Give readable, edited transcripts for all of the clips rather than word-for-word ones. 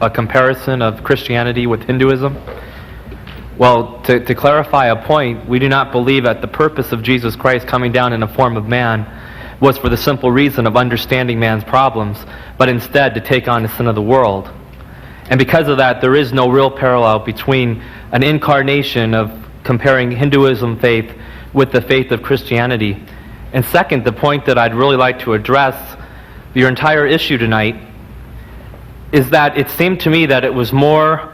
a comparison of Christianity with Hinduism. Well, to clarify a point, we do not believe that the purpose of Jesus Christ coming down in the form of man was for the simple reason of understanding man's problems, but instead to take on the sin of the world. And because of that, there is no real parallel between an incarnation of comparing Hinduism faith with the faith of Christianity. And second, the point that I'd really like to address, your entire issue tonight, is that it seemed to me that it was more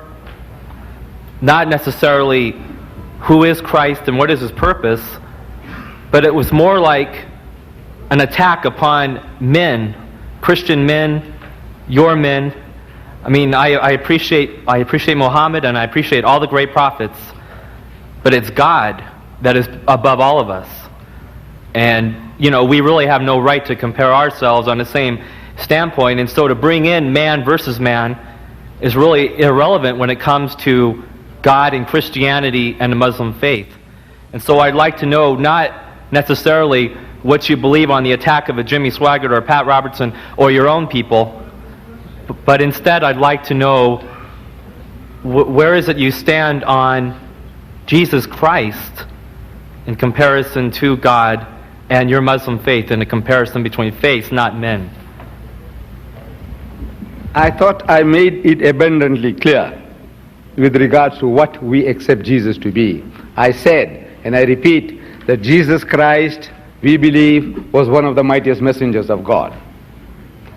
not necessarily who is Christ and what is his purpose, but it was more like an attack upon men, Christian men, your men. I mean, I appreciate Muhammad and I appreciate all the great prophets, but it's God that is above all of us. And, you know, we really have no right to compare ourselves on the same standpoint, and so to bring in man versus man is really irrelevant when it comes to God and Christianity and the Muslim faith. And so I'd like to know not necessarily what you believe on the attack of a Jimmy Swaggart or Pat Robertson or your own people, but instead I'd like to know where is it you stand on Jesus Christ in comparison to God and your Muslim faith, and a comparison between faiths, not men. I thought I made it abundantly clear with regards to what we accept Jesus to be. I said, and I repeat, that Jesus Christ, we believe, was one of the mightiest messengers of God.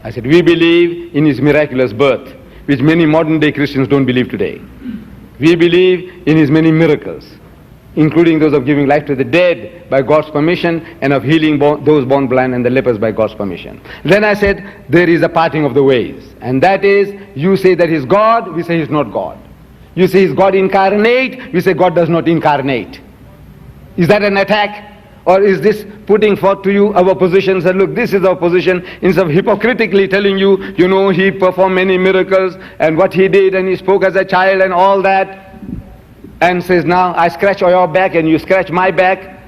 I said, we believe in his miraculous birth, which many modern day Christians don't believe today. We believe in his many miracles, including those of giving life to the dead by God's permission, and of healing those born blind and the lepers by God's permission. Then I said, there is a parting of the ways, and that is, you say that he's God, we say he's not God. You say he's God incarnate, we say God does not incarnate. Is that an attack? Or is this putting forth to you our position? Say, look, this is our position, instead of hypocritically telling you, you know, he performed many miracles, and what he did, and he spoke as a child and all that, and says, now I scratch your back and you scratch my back.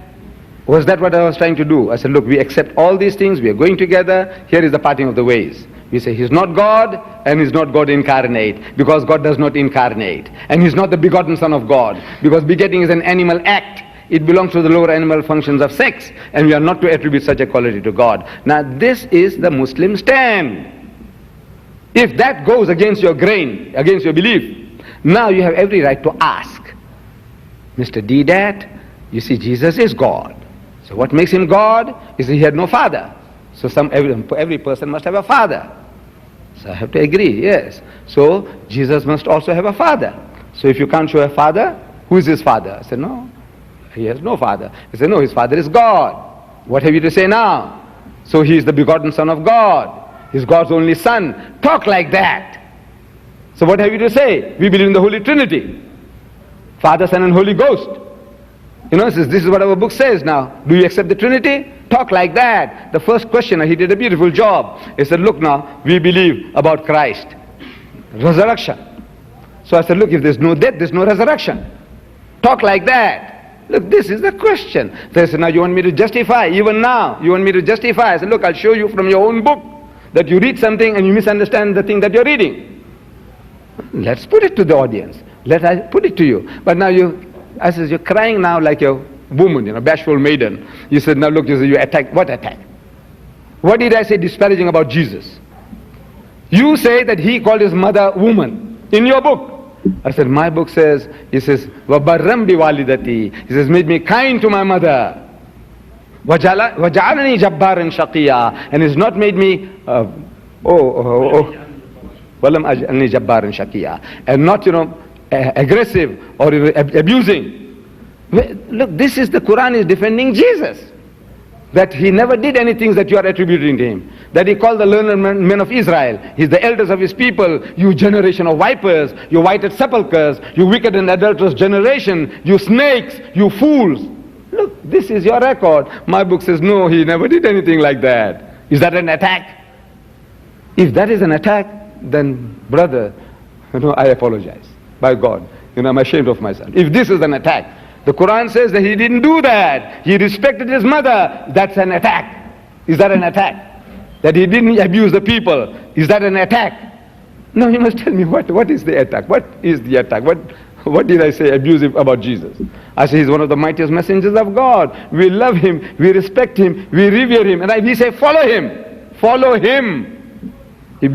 Was that what I was trying to do? I said, look, we accept all these things, we are going together, here is the parting of the ways. We say he's not God, and he's not God incarnate, because God does not incarnate. And he's not the begotten Son of God, because begetting is an animal act. It belongs to the lower animal functions of sex, and we are not to attribute such a quality to God. Now this is the Muslim stand. If that goes against your grain, against your belief, now you have every right to ask, Mr. Deedat, you see, Jesus is God. So what makes him God is he had no father. So every person must have a father. So I have to agree, yes. So Jesus must also have a father. So if you can't show a father, who is his father? I said, no, he has no father. He said, no, his father is God. What have you to say now? So he is the begotten Son of God. He's God's only Son. Talk like that. So what have you to say? We believe in the Holy Trinity. Father, Son, and Holy Ghost. You know, this is what our book says now. Do you accept the Trinity? Talk like that. The first questioner, he did a beautiful job. He said, look now, we believe about Christ. Resurrection. So I said, look, if there's no death, there's no resurrection. Talk like that. Look, this is the question. They said, now you want me to justify, even now, you want me to justify. I said, look, I'll show you from your own book that you read something and you misunderstand the thing that you're reading. Let's put it to the audience. Let I put it to you. But now I said, you're crying now like a woman, you know, bashful maiden. You said, now look, you attack. What attack? What did I say disparaging about Jesus? You say that he called his mother woman in your book. I said, my book says, he says, وَبَرَّمْ بِوَالِدَتِي. He says, made me kind to my mother. وَجَعَلَنِي جَبَّارًا شَقِيًّا. And he's not made me, وَلَمْ أَجْعَلْنِي جَبَّارًا شَقِيًّا. And not, you know, aggressive or abusing. Look, this is the Quran is defending Jesus. That he never did anything that you are attributing to him. That he called the learned men of Israel. He's the elders of his people. You generation of vipers, you whited sepulchres, you wicked and adulterous generation, you snakes, you fools. Look, this is your record. My book says, no, he never did anything like that. Is that an attack? If that is an attack, then brother, you know, I apologize. By God, you know, I'm ashamed of myself. If this is an attack, the Quran says that he didn't do that. He respected his mother. That's an attack. Is that an attack? That he didn't abuse the people. Is that an attack? No, you must tell me what is the attack? What is the attack? What did I say abusive about Jesus? I say he's one of the mightiest messengers of God. We love him, we respect him, we revere him, and we say follow him. Follow him. He